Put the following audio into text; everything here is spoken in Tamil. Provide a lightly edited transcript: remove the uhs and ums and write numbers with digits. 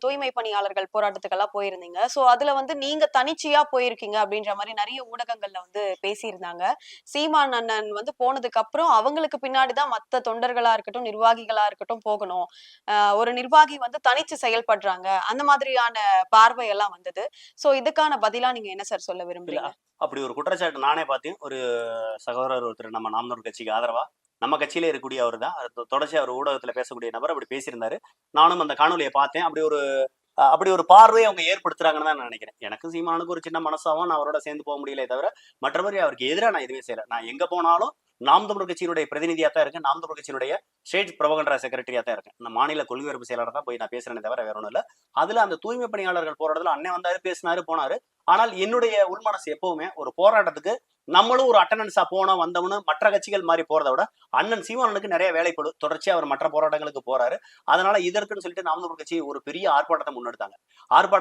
தூய்மை பணியாளர்கள் போராட்டத்துக்கெல்லாம் போயிருந்தீங்க. சோ அதுல வந்து நீங்க தனிச்சையா போயிருக்கீங்க அப்படின்ற மாரி நெறைய ஊடகங்கள்ல வந்து பேசியிருந்தாங்க. சீமான் அண்ணன் வந்து போனதுக்கு அப்புறம் அவங்களுக்கு பின்னாடி தான் மத்த தொண்டர்களா இருக்கட்டும், நிர்வாகிகளா இருக்கட்டும் போகணும். ஒரு நிர்வாகி வந்து தனிச்சு செயல்படுறாங்க. அந்த மாதிரியான பார்வை எல்லாம் வந்தது. சோ இதுக்கான பதிலா நீங்க என்ன சார் சொல்ல இல்ல. விரும்புறீங்க? அப்படி ஒரு குற்றச்சாட்டு நானே பார்த்தேன். ஒரு சகோதரர் ஒருத்தர் நம்ம நாம் தமிழர் கட்சிக்கு ஆதரவா, நம்ம கட்சியிலே இருக்கக்கூடிய அவரு தான். தொடர்ச்சியா அவர் ஊடகத்தில பேசக்கூடிய நபர் அப்படி பேசியிருந்தாரு. நானும் அந்த காணொளிய பார்த்தேன். அப்படி ஒரு பார்வைய அவங்க ஏற்படுத்துறாங்கன்னு தான் நான் நினைக்கிறேன். எனக்கும் சீமானுக்கும் ஒரு சின்ன மனஸ்தாபம். நான் அவரோட சேர்ந்து போக முடியலையே தவிர, மற்றபடி அவருக்கு எதிரா நான் எதுவுமே செய்யல. நான் எங்க போனாலும் நாம் தமிழர் கட்சியினுடைய பிரதிநிதியா தான் இருக்கேன். நாம் தமிழர் கட்சியினுடைய ஸ்டேட் புரொபகண்டா செக்ரட்டரியா தான் இருக்கேன். நான் மாநில கொள்கை பரப்பு செயலாளரா தான் போய் நான் பேசுறேனே தவிர வேற ஒண்ணும் இல்ல. அதுல அந்த தூய்மை பணியாளர்கள் போராட்டத்துல அண்ணன் வந்தாரு, பேசினாரு, போனாரு. ஆனால் என்னுடைய உள்மனசு எப்பவுமே ஒரு போராட்டத்துக்கு நம்மளும் ஒரு அட்டண்டன்ஸா போனோம் வந்தவனு மற்ற கட்சிகள் மாதிரி போறதை விட அண்ணன் சீமானனுக்கு நிறைய வேலைப்படு தொடர்ச்சியா அவர் மற்ற போராட்டங்களுக்கு போறாரு. அதனால இதற்குன்னு சொல்லிட்டு நாம் தமிழர் கட்சி ஒரு பெரிய ஆர்ப்பாட்டத்தை முன்னெடுத்தாங்க. ஆர்ப்பாட்டம்